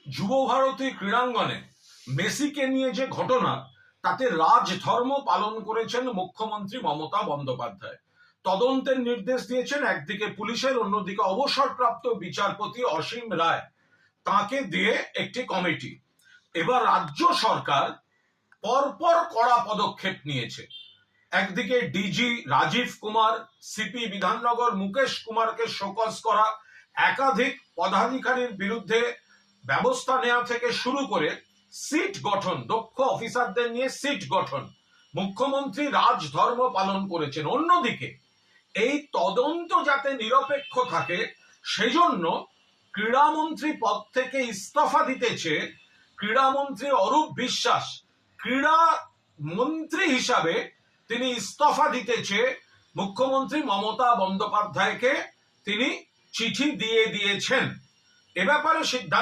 যুব ভারতী ক্রীড়াঙ্গনে মেসিকে নিয়ে যে ঘটনা, তাতে রাজধর্ম পালন করেছেন মুখ্যমন্ত্রী মমতা বন্দ্যোপাধ্যায়। তদন্তের নির্দেশ দিয়েছেন একদিকে পুলিশের, অন্যদিকে অবসরপ্রাপ্ত বিচারপতি অসীম রায়, তাকে দিয়ে একটি কমিটি। এবার রাজ্য সরকার পরপর কড়া পদক্ষেপ নিয়েছে। একদিকে ডিজি রাজীব কুমার, সিপি বিধাননগর মুকেশ কুমারকে শোকজ করা, একাধিক পদাধিকারীর বিরুদ্ধে ব্যবস্থা নেওয়া থেকে শুরু করে সিট গঠন, দক্ষ অফিসারদের নিয়ে সিট গঠন, মুখ্যমন্ত্রী রাজধর্ম পালন করেছেন। অন্যদিকে এই তদন্ত যাতে নিরপেক্ষ থাকে সেজন্য ক্রীড়ামন্ত্রী পদ থেকে ইস্তফা দিতে চেয়ে ক্রীড়ামন্ত্রী অরূপ বিশ্বাস ক্রীড়া মন্ত্রী হিসাবে তিনি ইস্তফা দিতে চেয়ে মুখ্যমন্ত্রী মমতা বন্দ্যোপাধ্যায়কে তিনি চিঠি দিয়ে দিয়েছেন। এ ব্যাপারে সিদ্ধান্ত